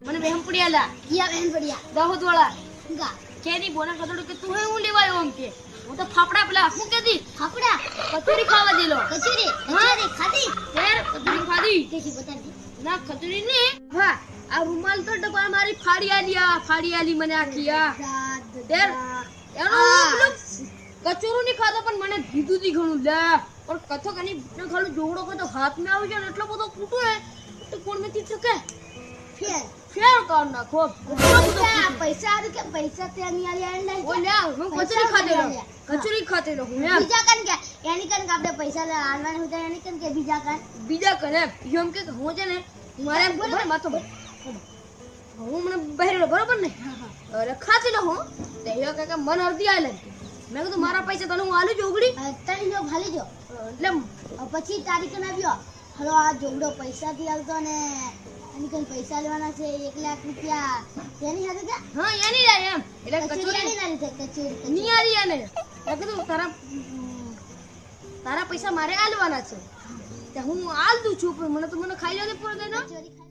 મને બહેન પડિયાલા કિયા બહેન પડ્યા દાહોદ વાળા ગા કેની બોના કદડો કે તું હે હું લેવાયો આમ કે હું તો ફાફડા પેલા હું કેતી ફાફડા કચોરી ખાવા દેલો કચોરી હા? કચોરી ખાધી યાર કચોરી ખાધી દેખી બતાડી ના કચોરી ને હા આ રૂમાલ તો ડબ્બા મારી ફાડી આલી મને આખી આ યાર એનો પેલું કચોરું ની ખાધો પણ મને કીધું તી ઘણું લે પણ કથો કની ખાલી જોગડો કતો હાથ મે આવી જાય ને એટલો બધો ફૂટું હે તો કોણ મેથી શકે ફેર ફેર કર નાખો પૈસા આરે કે પૈસા તે ની આલે ઓ લે હું કચોરી ખાતેલો હું એમ બીજા કન કે એની કન કે આપણે પૈસા આલવાને હતા એની કન કે બીજા કરે એમ કે હું છે ને મારે બરાબર માથો હું મને બહેરેલો બરાબર ને અરે ખાતેલો હું તે યો કે મન અડધી આલે મેં કીધું મારા પૈસા તને હું આલું જોગડી તઈ જો ભાલી જો એટલે પછી તારીખ ન આવ્યો હલો આ જોગડો પૈસા થી આવતો ને એની કન પૈસા લેવાના છે 1 લાખ રૂપિયા તેની સાથે કે હા એની લે એમ એટલે કચોરી કચોરી ના લીધે કચોરી ની આલી એને મેં કીધું તારા પૈસા મારે આલવાના છે તે હું આલ દઉં છું પણ મને તો મને ખાઈ લેવા દે પૂરો દેના કચોરી